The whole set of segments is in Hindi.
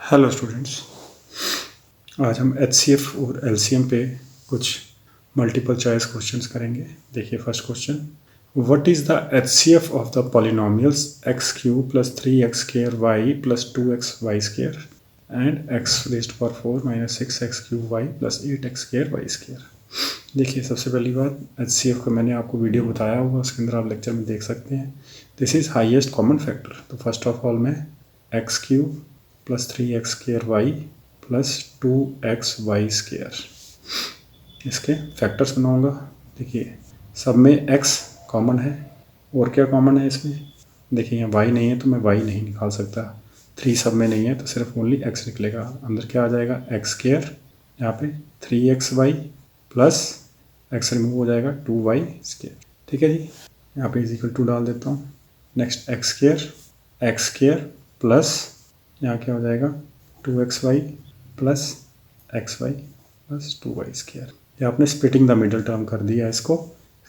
हेलो स्टूडेंट्स, आज हम एचसीएफ और एलसीएम पे कुछ मल्टीपल चॉइस क्वेश्चंस करेंगे। देखिए first question, what is the HCF of the polynomials x cube plus 3x square y plus 2x y square and x raised power 4 minus 6x cube y plus 8x square y square. देखिए सबसे पहली बात, एचसीएफ का मैंने आपको वीडियो बताया होगा, उसके अंदर आप लेक्चर में देख सकते हैं। This is highest common factor. तो फर्स्ट ऑफ ऑल मैं x cube plus 3x square y plus 2x y square इसके फैक्टर्स बनाऊंगा। देखिए सब में x कॉमन है, और क्या कॉमन है इसमें? देखिए यहाँ y नहीं है तो मैं y नहीं निकाल सकता। 3 सब में नहीं है तो सिर्फ ओनली x निकलेगा। अंदर क्या आ जाएगा? x स्क्वायर, यहाँ पे 3xy प्लस x रिमूव हो जाएगा 2y स्क्वायर। ठीक है जी, यहाँ पे इज इक्वल टू डाल देता हूँ। नेक्स्ट x स्क्वायर प्लस यहाँ क्या हो जाएगा 2xy plus xy plus 2y square. ये आपने स्प्लिटिंग द मिडल टर्म कर दिया। इसको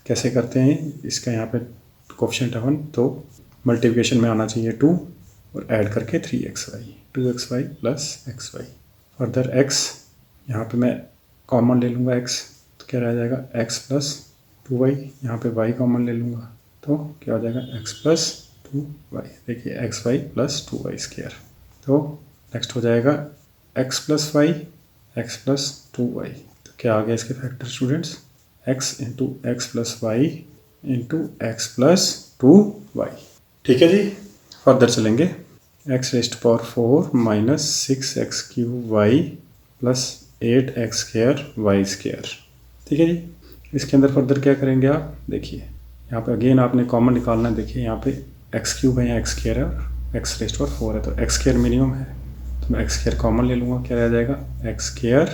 कैसे करते हैं? इसका यहाँ पे कोफिशिएंट 1 तो मल्टीप्लिकेशन में आना चाहिए 2 और ऐड करके 3xy 2xy plus xy। Further x यहाँ पे मैं कॉमन ले लूँगा x, तो क्या रह जाएगा x प्लस 2y। यहाँ पे y कॉमन ले लूँगा तो क्या हो जाएगा x प्लस 2y। देखिए xy प्लस 2y स्क्वायर। तो नेक्स्ट हो जाएगा x plus y x plus 2y। तो क्या आ गया इसके factor students? x into x plus y into x plus 2y। ठीक है जी, फर्दर चलेंगे। x raised power 4 minus 6x cube y plus 8x square y square. ठीक है जी, इसके अंदर फर्दर क्या करेंगे आप? देखिए यहाँ पे अगेन आपने कॉमन निकालना है। देखिए यहाँ पे एक्स क्यूब है या एक्स स्क्वायर है और एक्स रेस्ट पावर 4 है, तो एक्स स्क्वायर मिनिमम है तो मैं एक्स स्क्वायर कॉमन ले लूँगा। क्या रह जाएगा? X square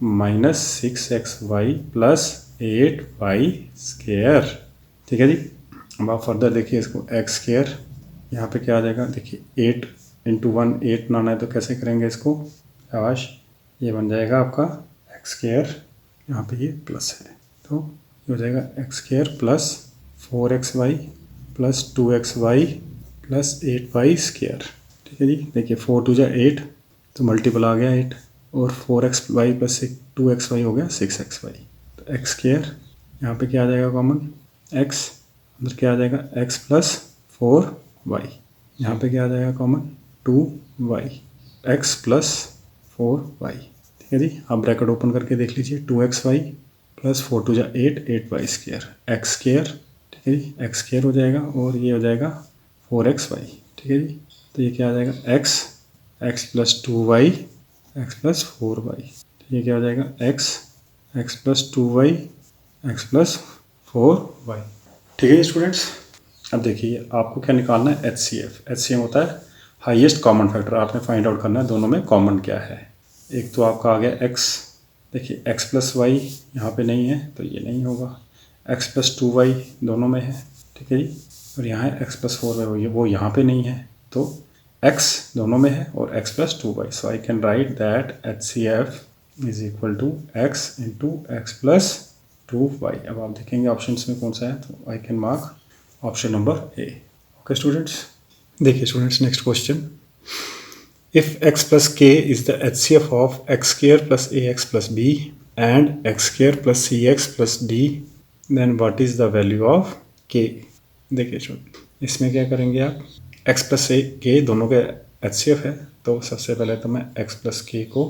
minus 6xy plus 8y square. ठीक है जी, अब आप फर्दर देखिए इसको एक्स स्क्वायर यहाँ पे क्या आ जाएगा? देखिए 8 इंटू 1 8 बनाना है तो कैसे करेंगे इसको? आवाश ये बन जाएगा आपका एक्स स्क्वायर, यहाँ पे ये प्लस है तो ये हो जाएगा x square plus 4xy plus 2xy plus 8y square. ठीक है जी, देखिए 4 2 जा 8 तो मल्टीपल आ गया 8 और 4xy प्लस 2xy हो गया 6xy। तो एक्स स्क्वायर यहाँ पे क्या आ जाएगा कॉमन? x, अंदर क्या आ जाएगा? x plus 4y। यहाँ पे क्या आ जाएगा common? 2y x plus 4y। ठीक है जी, आप ब्रैकेट ओपन करके देख लीजिए 2xy प्लस 4 2 जा 8 8y स्क्वायर एक्स स्क्वायर। ठीक है जी, एक्स स्क्वायर हो जाएगा और ये हो जाएगा 4xy। ठीक है जी, तो ये क्या आ जाएगा? x plus 2y x plus 4y। तो ये क्या हो जाएगा? x plus 2y x plus 4y। ठीक है जी स्टूडेंट्स, अब देखिए आपको क्या निकालना है? एचसीएफ होता है हाईएस्ट कॉमन फैक्टर। आपने फाइंड आउट करना है दोनों में कॉमन क्या है। एक तो आपका आ गया x, देखिए x प्लस वाई यहाँ पे नहीं है तो ये नहीं होगा। x प्लस 2y दोनों में है। ठीक है जी, और यहाँ है x प्लस 4y, वो यहाँ पे नहीं है तो x दोनों में है और x plus 2y। So I can write that HCF is equal to x into x plus 2y। अब आप देखेंगे ऑप्शंस में कौन सा है तो I can mark option number A. Okay students, देखिए students next question, if x plus k is the HCF of x square plus ax plus b and x square plus cx plus d, then what is the value of k? देखिए स्टूडेंट इसमें क्या करेंगे आप? x प्लस k दोनों के HCF है तो सबसे पहले तो मैं x प्लस k को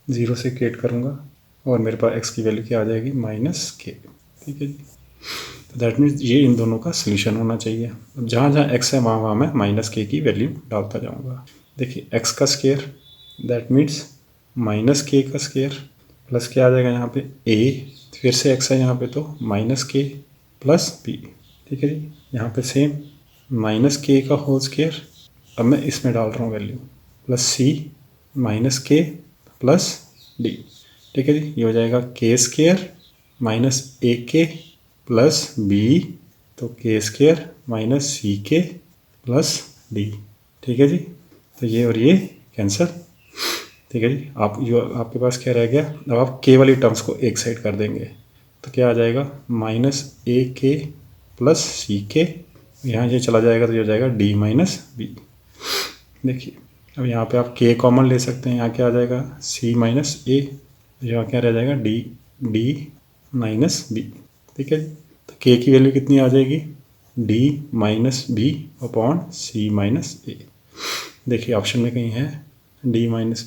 0 से क्रिएट करूँगा और मेरे पास x की वैल्यू क्या आ जाएगी? Minus k। ठीक है जी, तो दैट मीन्स ये इन दोनों का सोल्यूशन होना चाहिए। अब जहाँ जहाँ x है वहाँ वहाँ मैं माइनस k की वैल्यू डालता जाऊँगा। देखिए x का square that means minus k का स्क्वायर प्लस क्या आ जाएगा यहाँ पे a, फिर से x है यहाँ पे तो माइनस k प्लस b। ठीक है जी, यहाँ पे सेम माइनस k का होल स्क्वायर, अब मैं इसमें डाल रहा हूँ value plus c minus k plus d। ठीक है जी, ये हो जाएगा k square minus ak plus b, तो k square minus ck plus d। ठीक है जी, तो ये और ये कैंसिल। ठीक है जी, आपके पास क्या रह गया? अब आप k वाली टर्म्स को एक साइड कर देंगे तो क्या आ जाएगा? माइनस ए के प्लस सी के, यहाँ ये चला जाएगा तो ये हो जाएगा d माइनस बी। देखिए अब यहाँ पे आप k कॉमन ले सकते हैं, यहाँ क्या आ जाएगा c माइनस ए, यहाँ क्या रह जाएगा d माइनस बी। ठीक है जी, तो k की वैल्यू कितनी आ जाएगी d minus b upon c minus a. देखिए ऑप्शन में कहीं है d माइनस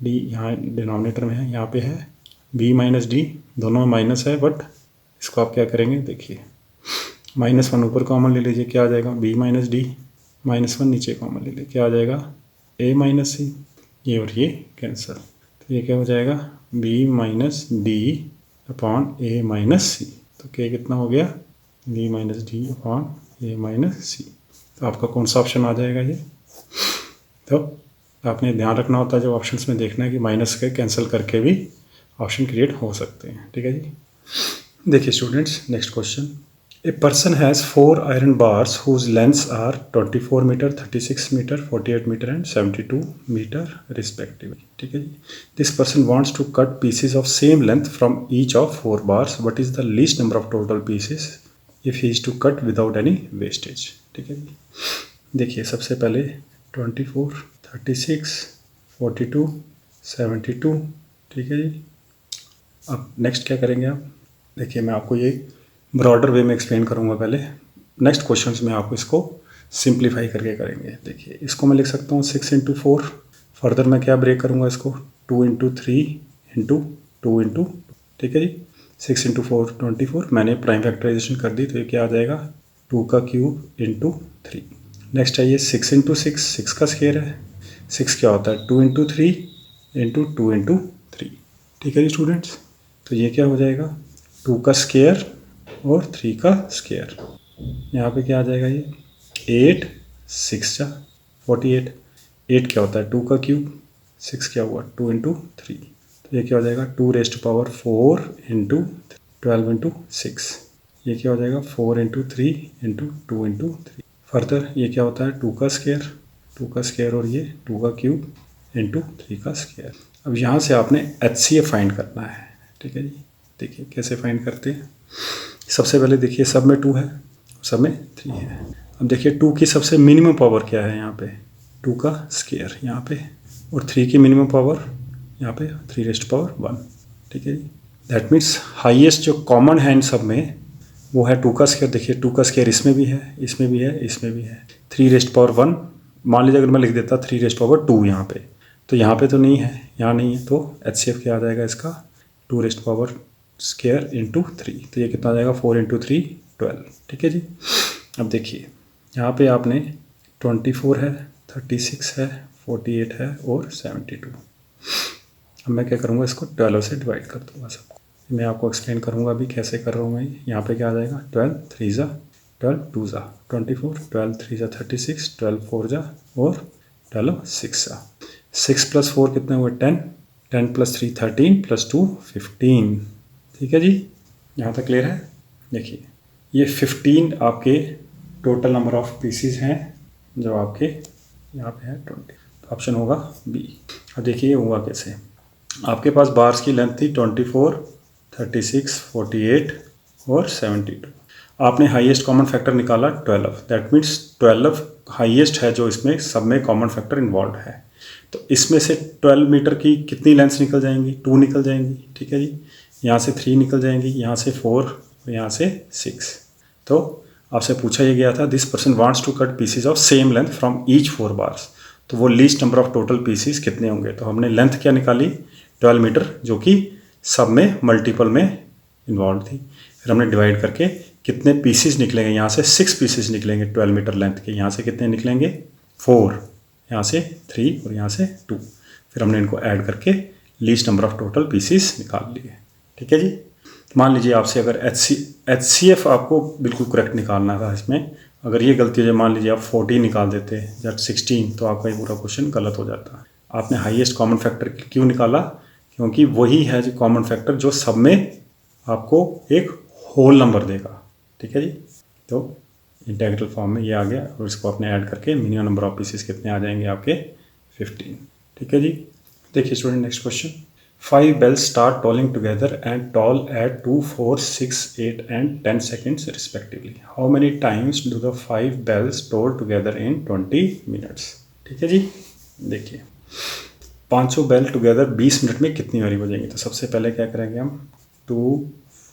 डी, यहाँ डिनोमिनेटर में है, यहाँ पे है b माइनस डी, दोनों में माइनस है, बट इसको आप क्या करेंगे देखिए -1 ऊपर कॉमन ले लीजिए, क्या आ जाएगा b माइनस डी, -1 नीचे कॉमन ले लीजिए, क्या आ जाएगा a माइनस सी, ये और ये कैंसिल, तो ये क्या हो जाएगा b minus d upon a minus c. तो k कितना हो गया b minus d upon a minus c. तो आपका कौन सा ऑप्शन आ जाएगा ये, तो आपने ध्यान रखना होता है जब ऑप्शंस में देखना है कि माइनस के कैंसिल करके भी ऑप्शन क्रिएट हो सकते हैं। ठीक है जी, देखिए students next question, a person has 4 iron bars whose lengths are 24 metre, 36 metre, 48 metre and 72 metre respectively. ठीक है जी, this person wants to cut pieces of same length from each of 4 bars, what is the least number of total pieces if he is to cut without any wastage. ठीक है जी, देखिए सबसे पहले 24, 36, 42, 72। ठीक है जी, अब नेक्स्ट क्या करेंगे आप, देखिए मैं आपको ये ब्रॉडर वे में एक्सप्लेन करूँगा पहले, नेक्स्ट क्वेश्चंस में आपको इसको सिंप्लीफाई करके करेंगे। देखिए इसको मैं लिख सकता हूँ 6 इंटू 4, फर्दर मैं क्या ब्रेक करूँगा इसको 2 इंटू 3 इंटू 2 इंटू। ठीक है जी, 6 इंटू 4 24, मैंने प्राइम फैक्टराइजेशन कर दी, तो ये क्या आ जाएगा 2 का क्यूब इंटू 3। नेक्स्ट है ये 6 इंटू 6, 6 का स्क्वायर है, 6 क्या होता है 2 इंटू 3 इंटू 2 इंटू 3। ठीक है जी स्टूडेंट्स, तो ये क्या हो जाएगा 2 का स्क्वायर और 3 का स्क्वायर, यहाँ पे क्या आ जाएगा ये 8, 6 जा 48, 8 क्या होता है 2 का क्यूब, 6 क्या हुआ 2 इंटू 3, तो ये क्या हो जाएगा 2 raised to power 4 into 12 into 6, ये क्या हो जाएगा 4 इंटू 3 इंटू 2 इंटू 3। फर्दर ये क्या होता है 2 का स्क्वायर और ये 2 का क्यूब इंटू 3 का स्क्वायर। अब यहाँ से आपने HCF फाइंड करना है। ठीक है जी, देखिए कैसे फाइंड करते हैं, सबसे पहले देखिए सब में 2 है, सब में 3 है। अब देखिए 2 की सबसे मिनिमम पावर क्या है यहाँ पे 2 का स्क्वायर यहाँ पे, और 3 की मिनिमम पावर यहाँ पे 3 रेज़्ड पावर 1। ठीक है जी, दैट मीन्स हाईएस्ट जो कॉमन है इन सब में वो है 2 का स्क्वायर। देखिए 2 का स्क्वायर इसमें भी है, इसमें भी है, इसमें भी है। 3 रेज़्ड पावर 1, मान लीजिए अगर मैं लिख देता 3 रेज़्ड पावर 2 यहाँ पे, तो यहाँ पे तो नहीं है, यहाँ नहीं है, तो HCF क्या आ जाएगा इसका 2 रेज़्ड पावर स्क्वायर इंटू 3, तो ये कितना आ जाएगा 4 इंटू 3 12। ठीक है जी, अब देखिए यहाँ पे आपने 24 है, 36 है, 48 है और 72। अब मैं क्या करूँगा इसको 12 से डिवाइड कर दूँगा सबको, मैं आपको एक्सप्लेन करूँगा अभी कैसे कर रहा हूँ मैं। यहाँ पे क्या आ जाएगा 12 3 जा 12 2 जा 24, 12 3 जा 36, 12 4 जा और 12 6 जा। 6 प्लस 4 कितने हुए 10, 10 प्लस 3 13 प्लस 2 15। ठीक है जी, यहाँ तक क्लियर है। देखिए ये 15 आपके टोटल नंबर ऑफ पीसीज हैं जो आपके यहाँ पे है 20, तो ऑप्शन होगा बी। अब देखिए हुआ कैसे, आपके पास बार्स की लेंथ थी 24, 36, 48 और 72। आपने हाईएस्ट कॉमन फैक्टर निकाला 12, दैट मीन्स 12 हाईएस्ट है जो इसमें सब में कॉमन फैक्टर इन्वॉल्व है। तो इसमें से 12 मीटर की कितनी लेंथ्स निकल जाएंगी 2 निकल जाएंगी। ठीक है जी, यहाँ से 3 निकल जाएंगी, यहाँ से 4 और यहाँ से 6। तो आपसे पूछा ये गया था this person wants to cut pieces of same length from each 4 bars, तो वो least number of total pieces कितने होंगे। तो हमने लेंथ क्या निकाली 12 मीटर, जो कि सब में मल्टीपल में इन्वॉल्व थी। फिर हमने डिवाइड करके कितने पीसेस निकलेंगे, यहाँ से 6 पीसेस निकलेंगे 12 मीटर लेंथ के, यहाँ से कितने निकलेंगे 4, यहाँ से 3 और यहाँ से 2। फिर हमने इनको ऐड करके least number of total pieces निकाल लिए। ठीक है जी, मान लीजिए आपसे अगर HCF आपको बिल्कुल करेक्ट निकालना था इसमें, अगर ये गलती हो जाए, मान लीजिए आप 14 निकाल देते या 16, तो आपका ये पूरा क्वेश्चन गलत हो जाता। आपने हाईएस्ट कॉमन फैक्टर क्यों निकाला, क्योंकि वही है जो कॉमन फैक्टर जो सब में आपको एक होल नंबर देगा। ठीक है जी, तो इंटीग्रल फॉर्म में ये आ गया और इसको आपने ऐड करके मिनिमम नंबर ऑफ पीसेस कितने आ जाएंगे आपके 15। ठीक है जी, देखिए student next question, 5 bells start tolling together and toll at 2, 4, 6, 8 and 10 seconds respectively. How many times do the 5 bells toll together in 20 minutes? ठीक है जी, देखिए पांचों बेल टुगेदर 20 मिनट में कितनी बारी बजेंगी। तो सबसे पहले क्या करेंगे हम 2,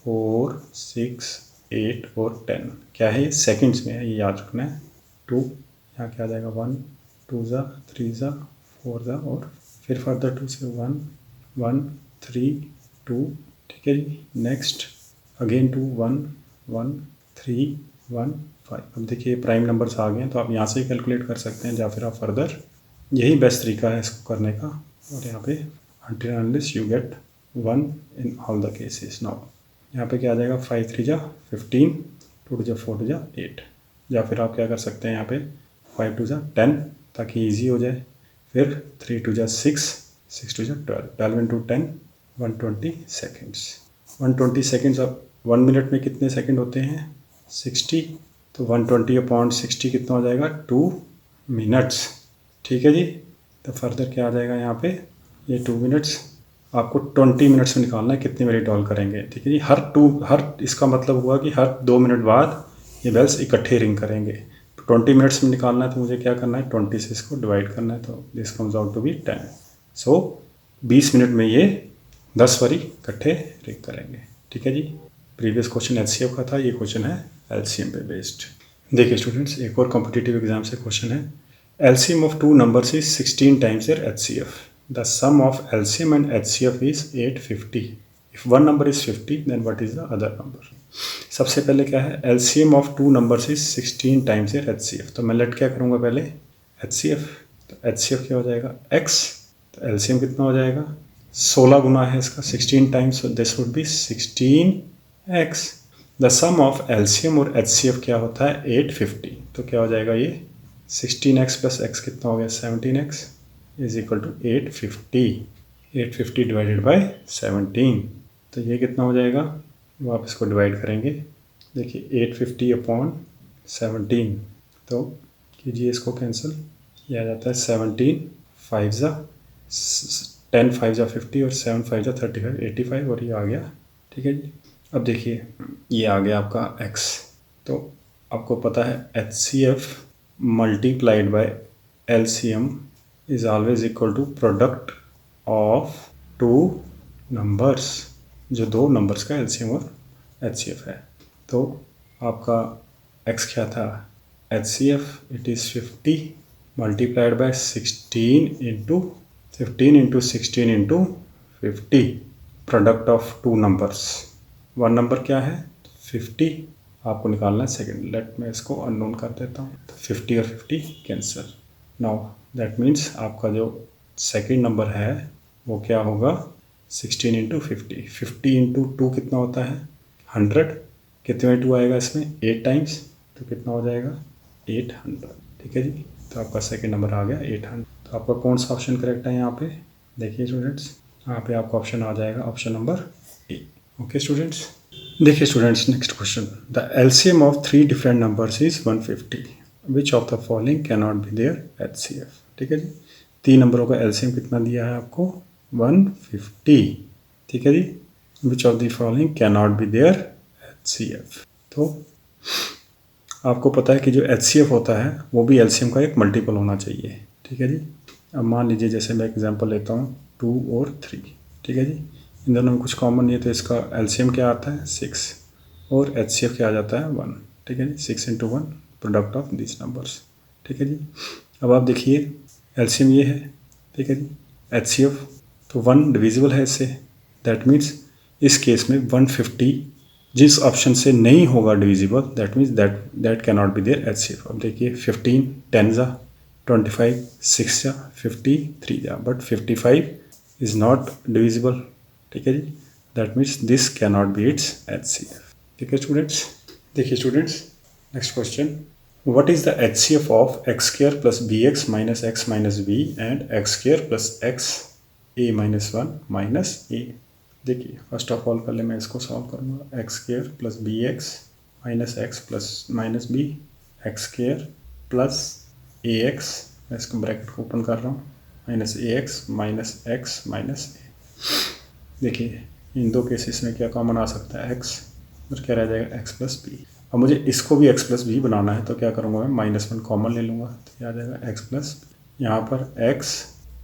4, 6, 8 और 10 क्या है, सेकंड्स में है, ये याद रखना है। 2 यहाँ क्या आ जाएगा 1, 2 ज़ा 3 ज़ा 4 ज़ा और फिर फर्दर 2 से 1, 1, 3, 2, ठीक है जी। Next again 2, 1, 1, 3, 1, 5। अब देखिए प्राइम नंबर्स आ गए हैं तो आप यहाँ से ही कैलकुलेट कर सकते हैं या फिर आप फर्दर, यही बेस्ट तरीका है इसको करने का। और यहाँ पे until unless you get 1 in all the cases। Now यहाँ पे क्या आ जाएगा 5 3 जा 15, 2 2 जा 4 2 जा 8। या फिर आप क्या कर सकते हैं यहाँ पे 5 2 जा 10 ताकि इजी हो जाए। फिर 3 2 जा 6, 6 2 जा 12, 12 इंटू 10 120 सेकेंड्स। 120 सेकेंड्स। अब 1 मिनट में कितने सेकेंड होते हैं 60, तो 120/60 कितना हो जाएगा 2 मिनट्स। ठीक है जी। तो फर्दर क्या आ जाएगा यहाँ पे ये 2 मिनट्स, आपको 20 मिनट्स में निकालना है कितनी बारी डॉल करेंगे। ठीक है जी। हर इसका मतलब हुआ कि हर 2 मिनट बाद ये बेल्स इकट्ठे रिंग करेंगे। तो 20 मिनट्स में निकालना है तो मुझे क्या करना है 20 से इसको डिवाइड करना है, तो this comes out to be 10। So 20 minute में ये 10 बारी इकट्ठे रिंग करेंगे। ठीक है जी। प्रीवियस क्वेश्चन एचसीएफ का था, ये क्वेश्चन है एलसीएम पे बेस्ड। देखिए स्टूडेंट्स एक और कॉम्पिटिटिव एग्जाम से क्वेश्चन है, LCM of two numbers is 16 times their HCF. The sum of LCM and HCF is 850. If one number is 50, then what is the other number? सबसे पहले क्या है LCM of two numbers is 16 times their HCF। तो मैं लेट क्या करूँगा पहले HCF। तो HCF क्या हो जाएगा X, तो LCM कितना हो जाएगा 16 गुना है इसका 16 times, so this would be 16X। The sum of LCM और HCF क्या होता है 850। तो क्या हो जाएगा ये 16x प्लस x कितना हो गया 17x is equal to 850। 850 divided by 17, तो ये कितना हो जाएगा वो आप इसको डिवाइड करेंगे। देखिए 850/17, तो कीजिए इसको कैंसिल, ये आ जाता है 17 5 ज़ा 10 5 ज़ा 50 और 7 5 ज़ा 35 85 और ये आ गया। ठीक है जी। अब देखिए ये आ गया आपका x, तो आपको पता है HCF multiplied by LCM is always equal to product of two numbers, जो दो नंबर्स का LCM और HCF है। तो आपका x क्या था HCF, it is 50 multiplied by 16 into 15 into 16 into 50, product of two numbers। One number क्या है 50, आपको निकालना है सेकंड। लेट मैं इसको अननोन कर देता हूँ, तो 50 और 50 कैंसिल। नाउ दैट मीन्स आपका जो सेकंड नंबर है वो क्या होगा 16 इंटू 50। 50 इंटू 2 कितना होता है 100, कितने 2 आएगा इसमें 8 टाइम्स, तो कितना हो जाएगा 800। ठीक है जी। तो आपका सेकंड नंबर आ गया 800। तो आपका कौन सा ऑप्शन करेक्ट है यहाँ पे देखिए स्टूडेंट्स, यहाँ पे आपका ऑप्शन आ जाएगा option number A. Okay students. देखिए students next question, the LCM of 3 different numbers is 150, which of the following can not be there HCF। ठीक है जी। 3 नंबरों का LCM कितना दिया है आपको 150। ठीक है जी। Which of the following can not be there HCF। तो आपको पता है कि जो HCF होता है वो भी LCM का एक मल्टीपल होना चाहिए। ठीक है जी। अब मान लीजिए जैसे मैं एग्जांपल लेता हूँ 2 और 3। ठीक है जी। इन दोनों में कुछ कॉमन नहीं है तो इसका LCM क्या आता है 6 और HCF क्या आ जाता है 1। ठीक है जी। 6 into 1 product of this numbers. ठीक है जी। अब आप देखिए LCM ये है। ठीक है जी। HCF तो 1 डिविजिबल है इससे, दैट मीन्स इस केस में 150 जिस ऑप्शन से नहीं होगा divisible that means that can not be there HCF। अब देखिए 15 10 ज़ा 25 6 ज़ा 50 3 ज़ा, बट 55 इज़ नॉट डिविजिबल। ठीक है जी। That means this can not be its HCF। ठीक है स्टूडेंट्स। देखिए students next question, what is the HCF of x² plus bx minus x minus b and x² plus x a minus 1 minus a। देखिए फर्स्ट ऑफ ऑल पहले मैं इसको सॉल्व करूँगा, x² plus bx minus x plus minus b, x² plus ax, मैं इसको ब्रैकेट को ओपन कर रहा हूँ, minus ax minus x minus a। देखिए इन दो केसेस में क्या कॉमन आ सकता है x और क्या रह जाएगा x प्लस बी। अब मुझे इसको भी x प्लस बी बनाना है तो क्या करूँगा मैं -1 कॉमन ले लूँगा, तो क्या आ जाएगा x प्लस। यहाँ पर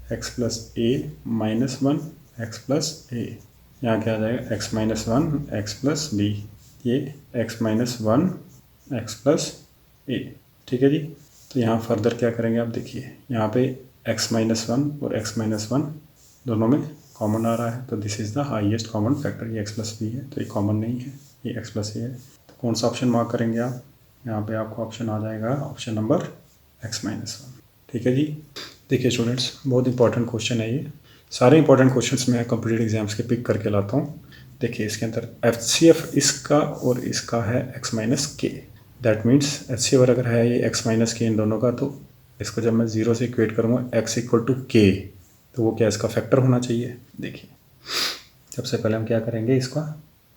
x plus a minus 1 x plus a, यहाँ क्या आ जाएगा x minus 1 x plus b, ये x minus 1 x plus a। ठीक है जी। तो यहाँ फर्दर क्या करेंगे आप देखिए, यहाँ पे x माइनस 1 और x माइनस 1 दोनों में कॉमन आ रहा है, तो this is the highest common factor. ये x प्लस बी है तो ये कॉमन नहीं है, ये x प्लस ए है। तो कौन सा ऑप्शन मार्क करेंगे आप? यहाँ पे आपको ऑप्शन आ जाएगा ऑप्शन नंबर x माइनस 1। ठीक है जी। देखिए स्टूडेंट्स, बहुत इंपॉर्टेंट क्वेश्चन है ये। सारे इंपॉर्टेंट क्वेश्चंस मैं कॉम्पिटिटिव एग्जाम्स के पिक करके लाता हूँ। देखिए इसके अंदर HCF इसका और इसका है x माइनस के। दैट मीन्स HCF अगर है ये x माइनस के इन दोनों का, तो इसको जब मैं 0 से इक्वेट करूँगा x इक्वल टू के, तो वो क्या इसका फैक्टर होना चाहिए। देखिए सबसे पहले हम क्या करेंगे, इसका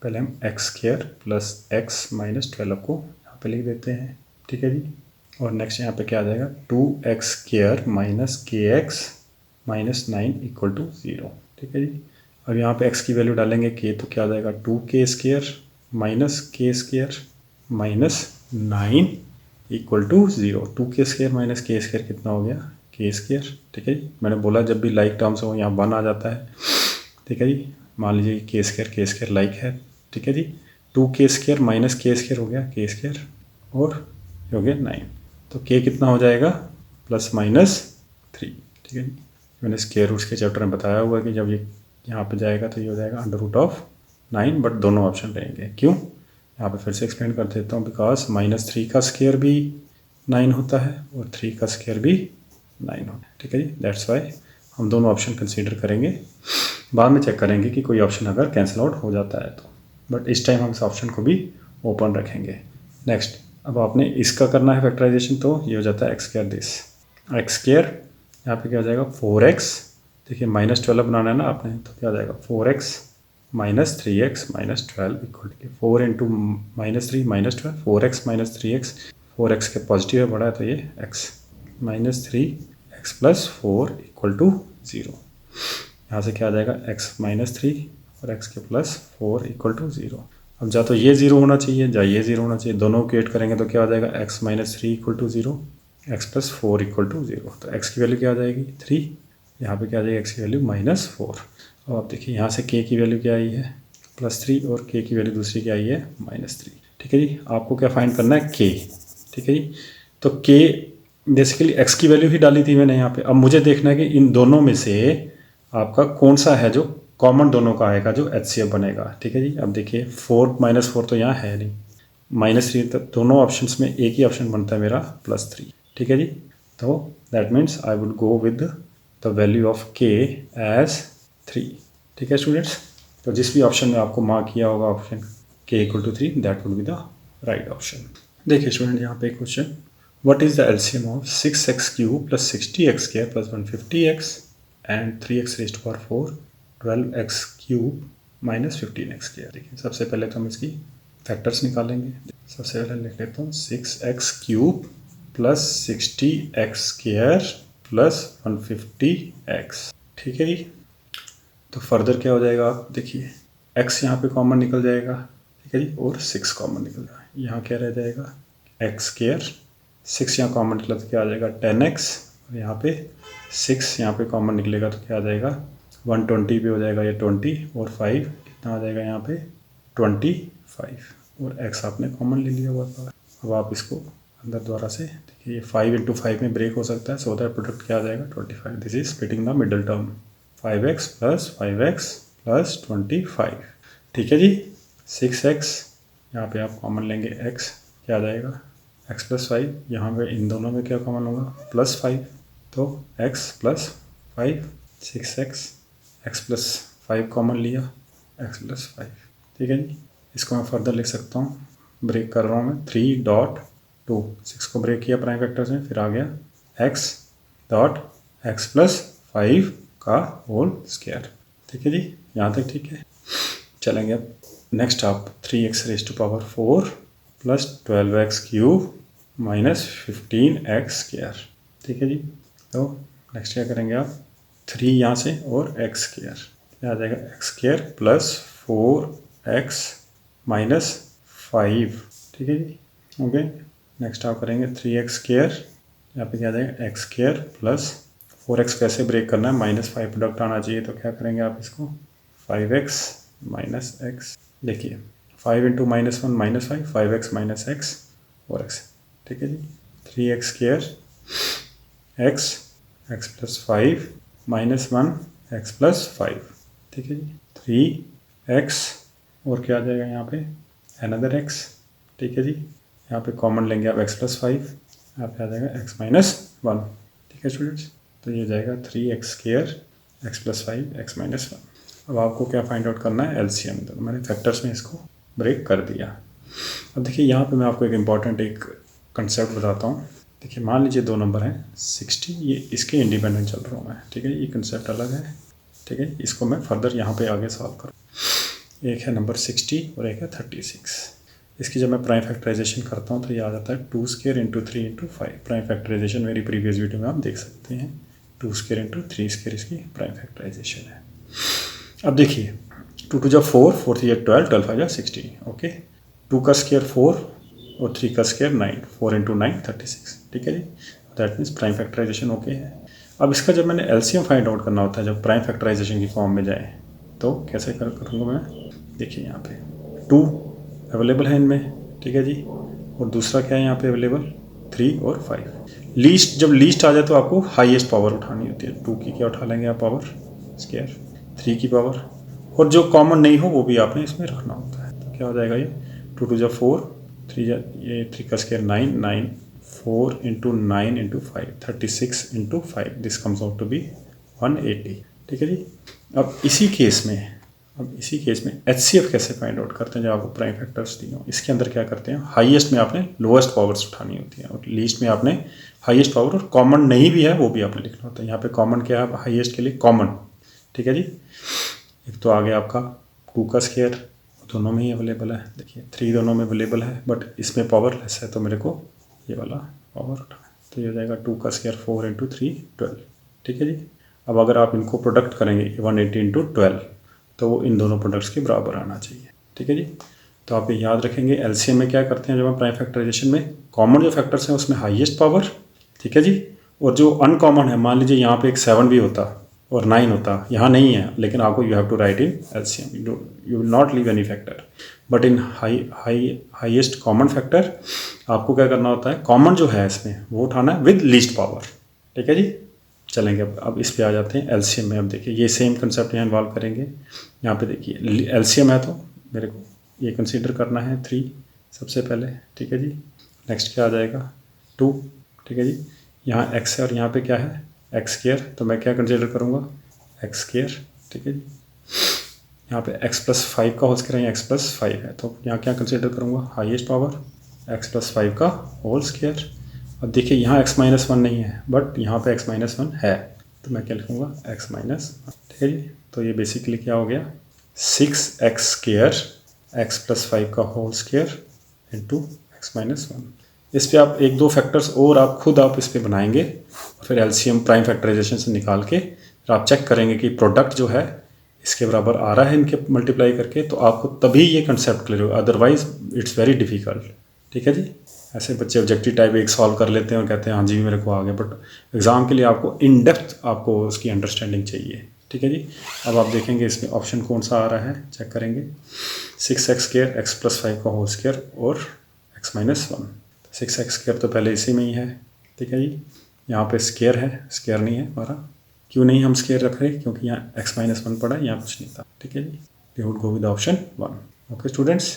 पहले हम x square plus x minus 12 को यहाँ पे लिख देते हैं। ठीक है जी। और नेक्स्ट यहाँ पे क्या आ जाएगा, 2x स्क्वायर माइनस के एक्स माइनस 9 इक्वल टू 0। ठीक है जी। और यहाँ पे x की वैल्यू डालेंगे k, तो क्या आ जाएगा 2k square minus k square minus 9 equal to 0। 2k square minus k square कितना हो गया, के स्क्वायर। ठीक है जी। मैंने बोला जब भी लाइक टर्म्स हो यहाँ 1 आ जाता है। ठीक है जी। मान लीजिए के स्क्वायर लाइक है। ठीक है जी। 2k square minus k square हो गया के स्क्वायर, और ये हो गया 9। तो k कितना हो जाएगा, प्लस माइनस 3। ठीक है जी। मैंने स्क्वायर रूट्स के चैप्टर में बताया हुआ है कि जब ये यहाँ पे जाएगा तो ये हो जाएगा अंडर रूट ऑफ 9, बट दोनों ऑप्शन रहेंगे। क्यों, यहाँ पे फिर से एक्सप्लेन कर देता हूँ। बिकॉज माइनस 3 का स्क्वायर भी 9 होता है और 3 का स्क्वायर भी 9 होता है। ठीक है जी। दैट्स वाई हम दोनों ऑप्शन कंसीडर करेंगे। बाद में चेक करेंगे कि कोई ऑप्शन अगर कैंसिल आउट हो जाता है तो, बट इस टाइम हम इस ऑप्शन को भी ओपन रखेंगे। नेक्स्ट, अब आपने इसका करना है फैक्टराइजेशन, तो ये हो जाता है x square this x square, यहाँ पे क्या हो जाएगा 4x। देखिए माइनस 12 बनाना है ना आपने, तो क्या हो जाएगा 4x minus 3x minus 12 equal to 4 into minus 3 minus 12, 4x minus 3x, 4x के पॉजिटिव है बड़ा है तो ये x minus 3x plus 4 equal to 0। यहाँ से क्या आ जाएगा x माइनस 3 और x के प्लस 4 इक्वल टू 0। अब जा तो ये 0 होना चाहिए, जा ये 0 होना चाहिए, दोनों क्रिएट करेंगे तो क्या आ जाएगा x minus 3 equal to 0, x plus 4 equal to 0। तो x की वैल्यू क्या आ जाएगी 3, यहाँ पे क्या आ जाएगी x की वैल्यू माइनस 4। अब आप देखिए यहाँ से k की वैल्यू क्या आई है +3 और k की वैल्यू दूसरी क्या आई है -3। ठीक है जी। आपको क्या फाइंड करना है k। ठीक है जी। तो k बेसिकली x की वैल्यू ही डाली थी मैंने यहाँ पे। अब मुझे देखना है कि इन दोनों में से आपका कौन सा है जो कॉमन दोनों का आएगा जो HCF बनेगा। ठीक है जी। अब देखिए 4 -4 तो यहाँ है नहीं, -3 तक दोनों ऑप्शंस में एक ही ऑप्शन बनता है मेरा +3। ठीक है जी। तो that means I would go with the value of k as 3। ठीक है स्टूडेंट्स। तो जिस भी ऑप्शन में आपको मार्क किया होगा option k equal to 3, that would be the right option. देखिए स्टूडेंट यहाँ पे question, what is the LCM of 6x³ plus 60x² plus 150x and 3x raised to power 4 12x³ minus 15x²। देखिए सबसे पहले तो हम इसकी फैक्टर्स निकालेंगे। सबसे पहले लिख लेता हूँ 6x³ plus 60x² plus 150x। ठीक है जी। तो फर्दर क्या हो जाएगा, आप देखिए x यहाँ पे कॉमन निकल जाएगा। ठीक है जी। और 6 कॉमन निकल जाएगा, यहाँ क्या रह जाएगा x²। 6 यहाँ कॉमन निकला तो क्या आ जाएगा 10x, और यहाँ पे 6 यहाँ पे कॉमन निकलेगा तो क्या आ जाएगा 120 पे हो जाएगा ये 20, और 5 कितना आ जाएगा यहाँ पे 25, और x आपने कॉमन ले लिया हुआ था। अब आप इसको अंदर द्वारा से देखिए 5 इंटू 5 में ब्रेक हो सकता है, सो दैट प्रोडक्ट क्या आ जाएगा 25। This is splitting the middle term 5x plus 5x plus 25। ठीक है जी। 6x यहाँ पे आप कॉमन लेंगे x, क्या आ जाएगा x प्लस 5, यहाँ पे इन दोनों में क्या कॉमन होगा +5, तो x plus 5, 6x, x plus 5 common लिया, x प्लस 5। ठीक है जी। इसको मैं फर्दर लिख सकता हूँ, ब्रेक कर रहा हूँ मैं 3.2, 6 को ब्रेक किया प्राइम वेक्टर से, फिर आ गया x प्लस 5 का होल स्क्वायर। ठीक है जी। यहाँ तक ठीक है। चलेंगे अब नेक्स्ट आप 3x raised to power 4 plus 12x³ minus 15x²। ठीक है जी। तो नेक्स्ट क्या करेंगे आप 3 यहाँ से और x², क्या आ जाएगा x² प्लस 4x माइनस 5। ठीक है जी। ओके। नेक्स्ट आप करेंगे 3x², यहाँ पे क्या आ जाएगा x² प्लस 4x कैसे ब्रेक करना है, -5 प्रोडक्ट आना चाहिए, तो क्या करेंगे आप इसको 5x माइनस एक्स, देखिए 5 into -1 -5, 5x minus x 4x, ठीक है जी। 3x square x x plus 5 -1 x plus 5, ठीक है जी। 3x और क्या आ जाएगा यहाँ पे, अनदर x, ठीक है जी। यहाँ पे कॉमन लेंगे आप x प्लस 5, यहाँ पे आ जाएगा x माइनस 1, ठीक है स्टूडेंट्स। तो ये जाएगा 3x square x plus 5 x minus 1। अब आपको क्या फाइंड आउट करना है, एलसीएम। तो मैंने फैक्टर्स में इसको ब्रेक कर दिया। अब देखिए यहाँ पे मैं आपको एक इम्पॉर्टेंट एक कंसेप्ट बताता हूँ। देखिए मान लीजिए दो नंबर हैं 60, ये इसके इंडिपेंडेंट चल रहा हूँ मैं, ठीक है। ये कंसेप्ट अलग है, ठीक है। इसको मैं फर्दर यहाँ पे आगे सॉल्व करूँ। एक है नंबर 60 और एक है 36। इसकी जब मैं प्राइम फैक्टराइजेशन करता हूँ तो ये आ जाता है 2 square into 3 into 5। Prime factorization मेरी प्रीवियस वीडियो में आप देख सकते हैं। 2 स्क्वायर इंटू 3 स्क्वायर इसकी प्राइम फैक्टराइजेशन है। अब देखिए 2 टू जा 4, 4 3 12, 12 5 16, ओके। 2 का स्क्वायर 4 और 3 का स्क्वायर 9, 4 इंटू 9 36, ठीक है जी। That means prime factorisation okay है। अब इसका जब मैंने एलसीएम फाइंड आउट करना होता है, जब प्राइम फैक्टराइजेशन की फॉर्म में जाए, तो कैसे करूँगा मैं, देखिए यहाँ पे 2 अवेलेबल है इनमें, ठीक है जी। और दूसरा क्या है यहाँ पे अवेलेबल, 3 और 5। लीस्ट, जब लीस्ट आ जाए तो आपको हाईएस्ट पावर उठानी होती है। 2 की क्या उठा लेंगे आप पावर स्क्वायर, 3 की पावर, और जो कॉमन नहीं हो वो भी आपने इसमें रखना होता है। तो क्या हो जाएगा ये 2 टू जा 4, 3 जा ये 3 का square 9, 9 4 into 9 into 5, 36 into 5, this comes out to be 180, ठीक है जी। अब इसी केस में एचसीएफ कैसे फाइंड आउट करते हैं जब आपको प्राइम फैक्टर्स दिए हों। इसके अंदर क्या करते हैं, हाईएस्ट में आपने लोएस्ट पावर्स उठानी होती है और लीस्ट में आपने हाईएस्ट पावर, और कॉमन नहीं भी है वो भी आपने लिखना होता है। यहाँ पे कॉमन क्या है, हाईएस्ट के लिए कॉमन, ठीक है जी। एक तो आ गया आपका 2 का स्क्वायर, दोनों में ही अवेलेबल है। देखिए 3 दोनों में अवेलेबल है, बट इसमें पावर लेस है तो मेरे को ये वाला पावर उठाना है। तो ये हो जाएगा 2 का स्क्वायर 4 इंटू 3 12, ठीक है जी। अब अगर आप इनको प्रोडक्ट करेंगे 180 इंटू 12, तो वो इन दोनों प्रोडक्ट्स के बराबर आना चाहिए, ठीक है जी। तो आप ये याद रखेंगे, एलसीएम में क्या करते हैं जब हम प्राइम फैक्टराइजेशन में, कॉमन जो फैक्टर्स हैं उसमें हाईएस्ट पावर, ठीक है जी। और जो अनकॉमन है, मान लीजिए यहाँ पे एक 7 भी होता और 9 होता, यहाँ नहीं है, लेकिन आपको you have to write in LCM, you will not leave any factor, but in highest common factor आपको क्या करना होता है, कॉमन जो है इसमें वो उठाना है विद लीस्ट पावर, ठीक है जी। चलेंगे अब इस पे आ जाते हैं एलसीएम में। अब देखिए ये सेम कंसेप्ट यहाँ इन्वॉल्व करेंगे। यहाँ पे देखिए एलसीएम है तो मेरे को ये कंसीडर करना है 3 सबसे पहले, ठीक है जी। नेक्स्ट क्या आ जाएगा 2, ठीक है जी। यहाँ x है और यहाँ पे क्या है x स्क्वायर, तो मैं क्या कंसीडर करूँगा x स्क्वायर, ठीक है जी। यहाँ पे x प्लस 5 का होल स्क्वायर है, x प्लस 5 है, तो यहाँ क्या कंसीडर करूँगा, हाईएस्ट पावर x प्लस 5 का होल स्क्वायर। अब देखिए यहाँ x माइनस 1 नहीं है, बट यहाँ पे x माइनस 1 है, तो मैं क्या लिखूँगा x माइनस 1, ठीक है जी। तो ये बेसिकली क्या हो गया 6x स्क्वायर x प्लस 5 का whole square into x minus 1। इस पर आप एक दो फैक्टर्स और आप खुद आप इस पर बनाएंगे, फिर एलसीएम प्राइम फैक्टराइजेशन से निकाल के फिर आप चेक करेंगे कि प्रोडक्ट जो है इसके बराबर आ रहा है इनके मल्टीप्लाई करके, तो आपको तभी ये कंसेप्ट क्लियर होगा, अदरवाइज इट्स वेरी डिफिकल्ट, ठीक है जी। ऐसे बच्चे ऑब्जेक्टिव टाइप एक सॉल्व कर लेते हैं और कहते हैं हाँ जी मेरे को आ गया, बट एग्ज़ाम के लिए आपको इन डेप्थ आपको उसकी अंडरस्टैंडिंग चाहिए, ठीक है जी। अब आप देखेंगे इसमें ऑप्शन कौन सा आ रहा है, चेक करेंगे 6x स्क्वायर x प्लस 5 का होल स्क्वायर और x माइनस 1। 6x स्क्वायर तो पहले इसी में ही है, ठीक है जी। यहाँ पे स्क्वायर है, स्क्वायर नहीं है हमारा, क्यों नहीं हम स्क्वायर रख रहे, क्योंकि यहाँ x माइनस 1 पड़ा है, यहाँ कुछ नहीं था, ठीक है जी। We would go with option 1। Okay students,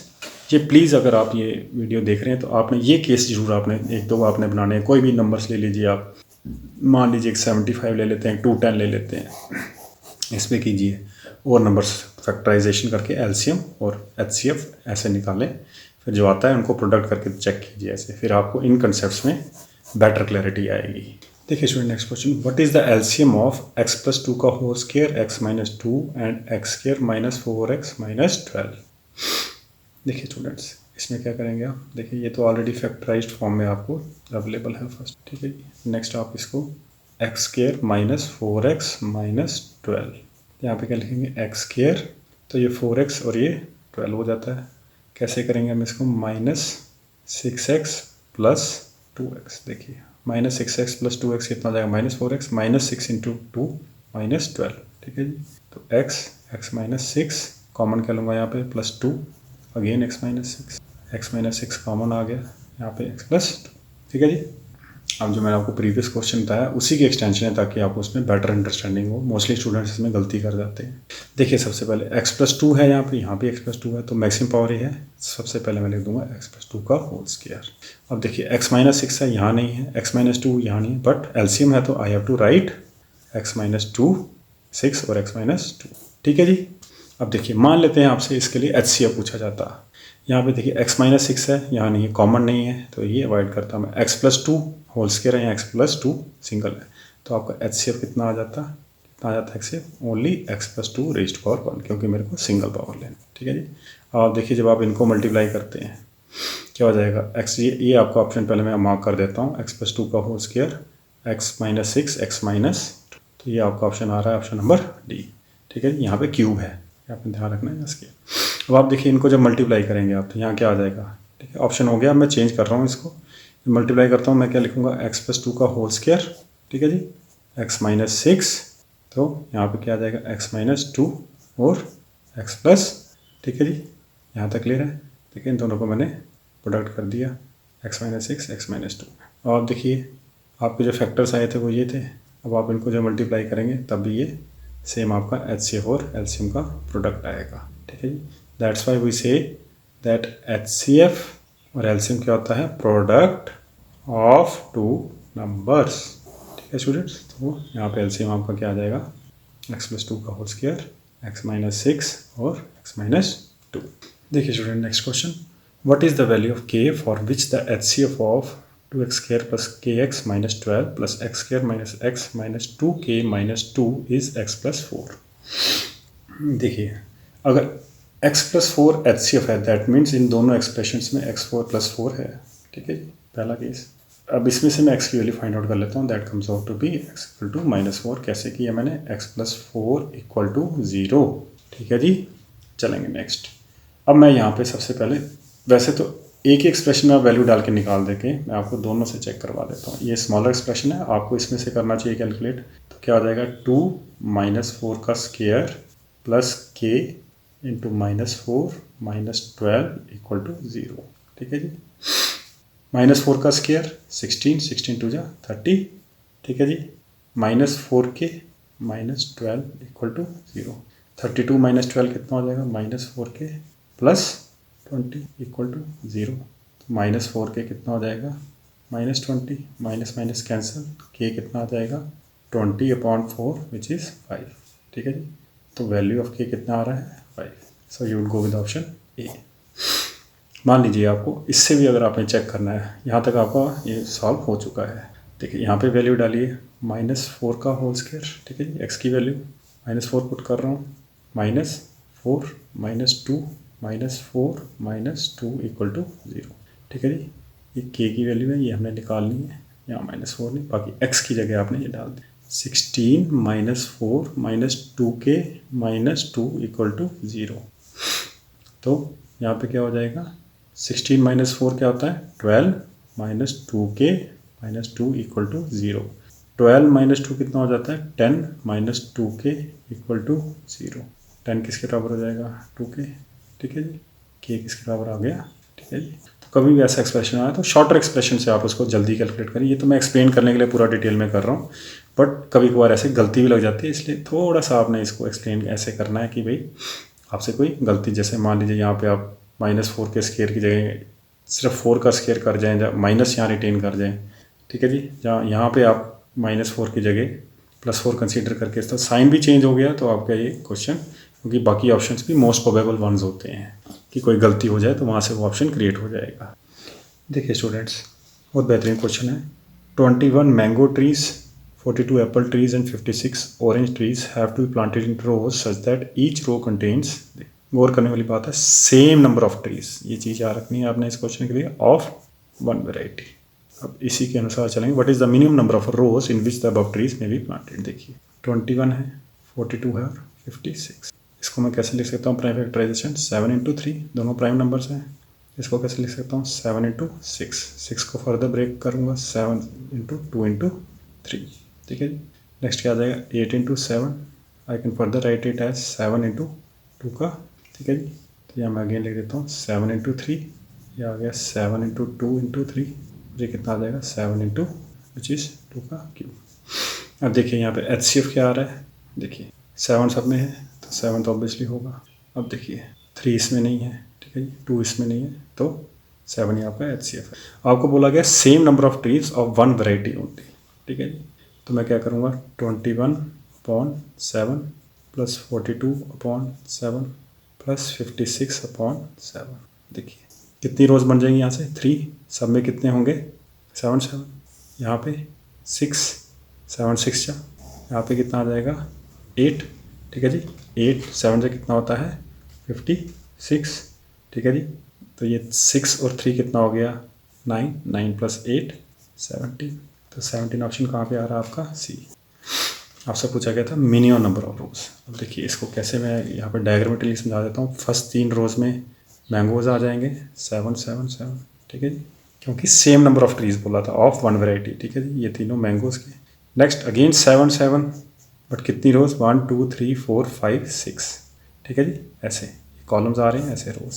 ये प्लीज़ अगर आप ये वीडियो देख रहे हैं तो आपने ये केस जरूर आपने एक दो आपने बनाने हैं। कोई भी नंबर्स ले लीजिए आप, मान लीजिए 75 ले लेते हैं, 210 ले लेते हैं, इसमें कीजिए और नंबर्स फैक्टराइजेशन करके एलसीएम और एचसीएफ ऐसे निकालें, फिर जो आता है उनको प्रोडक्ट करके चेक कीजिए ऐसे, फिर आपको इन कंसेप्ट्स में बेटर क्लैरिटी आएगी। देखिए student next question, what is the LCM of x plus 2 का whole square x minus 2 and x square minus 4x minus 12। देखिए स्टूडेंट्स इसमें क्या करेंगे आप, देखिए ये तो ऑलरेडी फैक्टराइज्ड फॉर्म में आपको अवेलेबल है फर्स्ट, ठीक है। नेक्स्ट आप इसको x square minus 4x minus 12, यहाँ पे क्या लिखेंगे x स्क्वायर, तो ये 4x और ये 12 हो जाता है। कैसे करेंगे हम इसको, माइनस 6x प्लस 2x, देखिए माइनस 6x प्लस 2x कितना हो जाएगा -4x, -6 इंटू 2 -12, ठीक है जी। तो x माइनस 6 कॉमन क्या लूँगा यहाँ पे +2, अगेन x माइनस 6 कॉमन आ गया यहाँ पे x प्लस 2, ठीक है जी। अब जो मैंने आपको प्रीवियस क्वेश्चन बताया उसी की एक्सटेंशन है ताकि आपको उसमें बेटर अंडरस्टैंडिंग हो। मोस्टली स्टूडेंट्स इसमें गलती कर जाते हैं। देखिए सबसे पहले x प्लस 2 है यहाँ पे x प्लस 2 है तो मैक्सिमम पावर ही है। सबसे पहले मैं लिख दूंगा x प्लस 2 का होल स्क्वायर। अब देखिए x माइनस 6 है, यहाँ नहीं है, x माइनस 2 यहाँ नहीं है, बट एलसीएम है तो I have to write x minus 2 6 और x माइनस 2, ठीक है जी। अब देखिए मान लेते हैं आपसे इसके लिए HCF पूछा जाता। यहाँ पे देखिए x माइनस 6 है, यहाँ नहीं है, कॉमन नहीं है, तो ये अवॉइड करता मैं। x प्लस 2 होल स्क्वायर है, यहाँ x प्लस 2 सिंगल है, तो आपका HCF कितना आ जाता HCF only x plus 2 raised power 1, क्योंकि मेरे को सिंगल पावर लेना, ठीक है जी। अब आप देखिए जब आप इनको मल्टीप्लाई करते हैं क्या हो जाएगा x, ये आपका ऑप्शन पहले मैं मार्क कर देता हूँ, x प्लस 2 का whole square x minus 6 x minus, तो ये आपका ऑप्शन आ रहा है ऑप्शन नंबर डी, ठीक है जी। यहाँ पे क्यूब है, आपने ध्यान रखना है इसके। अब आप देखिए इनको जब मल्टीप्लाई करेंगे आप तो यहाँ क्या आ जाएगा, ठीक है। ऑप्शन हो गया, मैं चेंज कर रहा हूँ इसको, मल्टीप्लाई करता हूँ मैं क्या लिखूँगा x प्लस 2 का होल स्क्वायर, ठीक है जी, x माइनस 6, तो यहाँ पे क्या आ जाएगा x माइनस 2 और x प्लस, ठीक है जी। यहाँ तक क्लियर है, ठीक है। इन दोनों को मैंने प्रोडक्ट कर दिया x माइनस 6 x माइनस 2। और आप देखिए आपके जो फैक्टर्स आए थे वो ये थे। अब आप इनको जब मल्टीप्लाई करेंगे तब भी ये सेम आपका HCF और LCM का प्रोडक्ट आएगा, ठीक है जी। That's why we say that HCF और LCM क्या होता है, प्रोडक्ट ऑफ टू नंबर्स, ठीक है स्टूडेंट्स। तो यहाँ पे LCM आपका क्या आ जाएगा x प्लस 2 का होल स्क्वायर x माइनस 6 और x माइनस 2। देखिए student next question, what is the value of k for which the HCF of 2x square plus kx minus 12 plus x square minus x minus 2k minus 2 is x plus 4। देखिए अगर x प्लस 4 HCF है दैट मीन्स इन दोनों एक्सप्रेशंस में x4 प्लस 4 है, ठीक है जी, पहला केस। अब इसमें से मैं x की वैल्यू फाइंड आउट कर लेता हूँ, that comes out to be x equal to minus 4। कैसे किया मैंने, x प्लस 4 इक्वल टू 0, ठीक है जी। चलेंगे नेक्स्ट। अब मैं यहाँ पे सबसे पहले वैसे तो एक ही एक्सप्रेशन में आप वैल्यू डाल के निकाल दे के मैं आपको दोनों से चेक करवा देता हूँ। ये स्मॉलर एक्सप्रेशन है, आपको इसमें से करना चाहिए कैलकुलेट। तो क्या हो जाएगा 2 माइनस 4 का square plus k into minus 4 minus 12 equal to 0, ठीक है जी। माइनस 4 का स्क्वायर 16 टू जा 30, ठीक है जी, minus 4k minus 12 equal to 0। 32 minus 12 कितना हो जाएगा, minus 4k plus 20 equal to 0। Minus 4k कितना हो जाएगा, minus 20, minus minus cancel, k कितना आ जाएगा 20/4 विच इज़ 5, ठीक है जी। तो वैल्यू ऑफ k कितना आ रहा है 5। So you would go with option A. मान लीजिए आपको इससे भी अगर आपने चेक करना है, यहाँ तक आपका ये सॉल्व हो चुका है। देखिए यहाँ पे वैल्यू डालिए -4 का होल स्क्वायर, ठीक है जी, x की वैल्यू -4 पुट कर रहा हूँ, -4 -2 -4 -2 इक्वल टू 0, ठीक है जी। ये k की वैल्यू है, ये हमने निकालनी है, यहाँ -4 नहीं, बाकी x की जगह आपने ये डाल दिया। 16 -4 -2k -2 इक्वल टू 0। तो यहाँ पे क्या हो जाएगा, 16 -4 क्या होता है 12 -2k -2 इक्वल टू 0। 12 -2 कितना हो जाता है 10 -2k इक्वल टू 0। 10 किसके बराबर हो जाएगा 2k, ठीक है जी। k किसके बराबर आ गया, ठीक है जी। तो कभी भी ऐसा एक्सप्रेशन आया तो शॉर्टर एक्सप्रेशन से आप उसको जल्दी कैलकुलेट करें। ये तो मैं एक्सप्लेन करने के लिए पूरा डिटेल में कर रहा हूँ, बट कभी कभार ऐसे गलती भी लग जाती है, इसलिए थोड़ा सा आपने इसको एक्सप्लेन ऐसे करना है कि भाई आपसे कोई गलती, जैसे मान लीजिए यहाँ पे आप -4 के स्क्वायर की जगह सिर्फ 4 का स्क्वायर कर जाएँ, या माइनस यहाँ रिटेन कर जाएँ, ठीक है जी। जहाँ यहाँ पे आप -4 की जगह +4 कंसीडर करके तो साइन भी चेंज हो गया, तो आपका ये क्वेश्चन, क्योंकि बाकी ऑप्शंस भी मोस्ट प्रोबेबल वंस होते हैं कि कोई गलती हो जाए तो वहाँ से वो ऑप्शन क्रिएट हो जाएगा। देखिए स्टूडेंट्स बहुत बेहतरीन क्वेश्चन है। 21 mango trees, 42 apple trees and 56 orange trees have to be planted in rows such that each row contains, गौर करने वाली बात है, सेम नंबर ऑफ ट्रीज। ये चीज़ याद रखनी है आपने इस क्वेश्चन के लिए, ऑफ वन वेराइटी। अब इसी के अनुसार चलेंगे। What is the minimum number of rose in which the above trees में बी प्लांटेड। देखिए 21 है, 42 है और 56। इसको मैं कैसे लिख सकता हूँ, प्राइम फैक्टराइजेशन 7 × 3, दोनों प्राइम नंबर्स हैं। इसको कैसे लिख सकता हूँ 7 इंटू 6 को फर्दर ब्रेक करूँगा 7 इंटू 2 इंटू 3, ठीक है जी। नेक्स्ट क्या आ जाएगा 8 into 7, I can further write it as 7 into 2 का, ठीक है जी। तो यहाँ मैं अगेन लिख देता हूँ 7 इंटू 3, ये आ गया 7 इंटू 2 इंटू 3, ये कितना आ जाएगा 7 इंटू विच इज़ 2 का क्यूब। अब देखिए यहाँ पे HCF क्या आ रहा है, देखिए 7 सब में है तो 7 तो ऑब्वियसली होगा। अब देखिए 3 इसमें नहीं है, ठीक है जी, 2 इसमें नहीं है, तो 7 यहाँ पे HCF है। आपको बोला गया same number of trees of one variety only, ठीक है जी। तो मैं क्या करूँगा 21/7 प्लस 42/7 प्लस 56/7। देखिए कितनी रोज़ बन जाएंगी यहाँ से 3, सब में कितने होंगे 7 7, यहाँ पे 6 7 6 जा, यहाँ पे कितना आ जाएगा 8, ठीक है जी। 8 7 से कितना होता है 56, ठीक है जी। तो ये 6 और 3 कितना हो गया 9, 9 प्लस 8 17। तो 17 ऑप्शन कहाँ पे आ रहा है आपका सी। आपसे पूछा गया था मिनिमम नंबर ऑफ रोज। अब देखिए इसको कैसे मैं यहाँ पर डायग्रामेटिकली समझा देता हूँ। फर्स्ट 3 रोज में मैंगोज आ जाएंगे 7 7 7, ठीक है जी, क्योंकि सेम नंबर ऑफ ट्रीज बोला था ऑफ वन वैरायटी, ठीक है जी, ये तीनों मैंगोज के। नेक्स्ट अगेन 7 7, बट कितनी रोज 1 2 3 4 5 6, ठीक है जी, ऐसे कॉलम्स आ रहे हैं ऐसे रोज,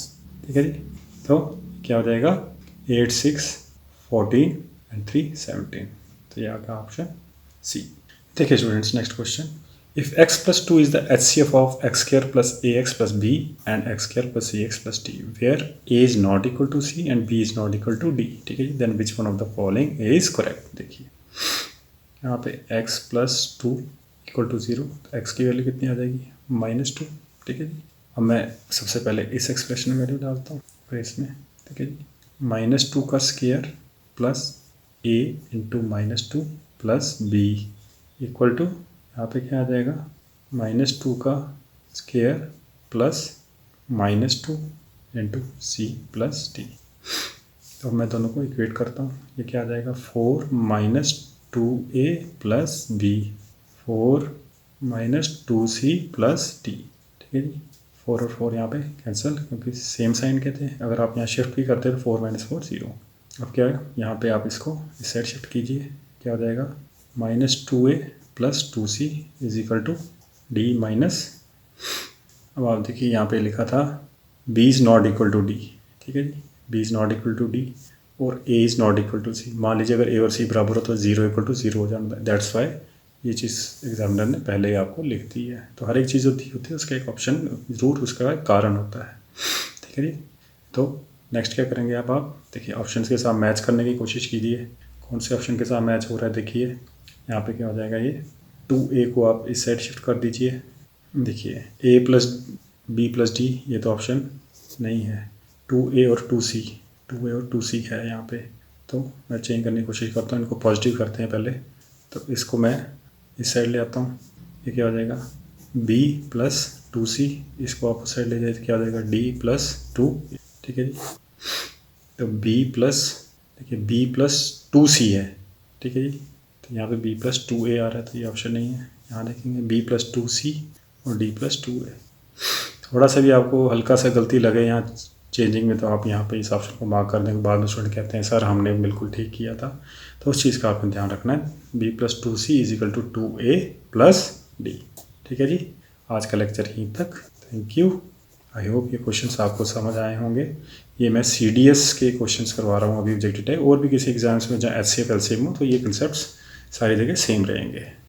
ठीक है जी। तो क्या हो जाएगा 8 6 14 एंड 3 17। तो ये आपका ऑप्शन सी। देखिए students next question, if x plus 2 is the HCF of x square plus ax plus b and x square plus ax plus d where a is not equal to c and b is not equal to d, ठीक है जी, then which one of the following is correct. देखिए यहाँ पे x प्लस 2 इक्वल टू 0, तो x की वैल्यू कितनी आ जाएगी -2, ठीक है जी। अब मैं सबसे पहले इस एक्सप्रेशन में वैल्यू डालता हूँ फिर इसमें, ठीक है जी, -2 का square plus a into -2 plus b equal to यहाँ पे क्या आ जाएगा -2 का square plus -2 into c plus d. तो मैं दोनों को इक्वेट करता हूँ, ये क्या आ जाएगा 4 -2a plus b 4 -2c plus d, ठीक है जी। 4 और 4 यहाँ पे कैंसिल क्योंकि सेम साइन के थे। अगर आप यहाँ शिफ्ट भी करते तो 4 - 4 0। अब क्या है यहाँ पे आप इसको इस साइड शिफ्ट कीजिए, क्या हो जाएगा -2a plus 2c is equal to d minus, अब आप देखिए यहाँ पे लिखा था b is not equal to d, ठीक है जी, b is not equal to d और a is not equal to c। मान लीजिए अगर a और c बराबर हो तो 0 इक्वल टू 0 हो जाता है, दैट्स वाई ये चीज़ एग्जामिनर ने पहले ही आपको लिख दी है। तो हर एक चीज़ होती है उसका एक ऑप्शन जरूर उसका कारण होता है, ठीक है जी। तो नेक्स्ट क्या करेंगे आप देखिए ऑप्शन के साथ मैच करने की कोशिश कीजिए, कौन से ऑप्शन के साथ मैच हो रहा है। देखिए यहाँ पे क्या हो जाएगा, ये 2a को आप इस साइड शिफ्ट कर दीजिए। देखिए a plus B plus D ये तो ऑप्शन नहीं है, 2a और 2c, 2a और 2c है यहाँ पे। तो मैं चेंज करने की कोशिश करता हूँ, इनको पॉजिटिव करते हैं पहले। तो इसको मैं इस साइड ले आता हूँ, ये क्या हो जाएगा b प्लस 2c, इसको आप उस साइड ले जाए तो क्या हो जाएगा d प्लस 2, ठीक है जी। तो b प्लस देखिए b प्लस 2c है, ठीक है जी। तो यहाँ पे b प्लस 2a आ रहा है तो ये ऑप्शन नहीं है। यहाँ देखेंगे b प्लस 2c और d प्लस 2a। थोड़ा सा भी आपको हल्का सा गलती लगे यहाँ चेंजिंग में तो आप यहाँ पे इस ऑप्शन को मार्क कर देंगे। बाद में स्टूडेंट कहते हैं सर हमने बिल्कुल ठीक किया था, तो उस चीज़ का आपको ध्यान रखना है। b plus 2c is equal to 2a plus d, ठीक है जी। आज का लेक्चर यहीं तक, थैंक यू। आई होप ये क्वेश्चंस आपको समझ आए होंगे। ये मैं CDS के क्वेश्चंस करवा रहा हूँ अभी ऑब्जेक्टिव टाइप, और भी किसी एग्जाम्स में जहाँ HCF LCM हो तो ये कंसेप्ट्स सारी जगह सेम रहेंगे।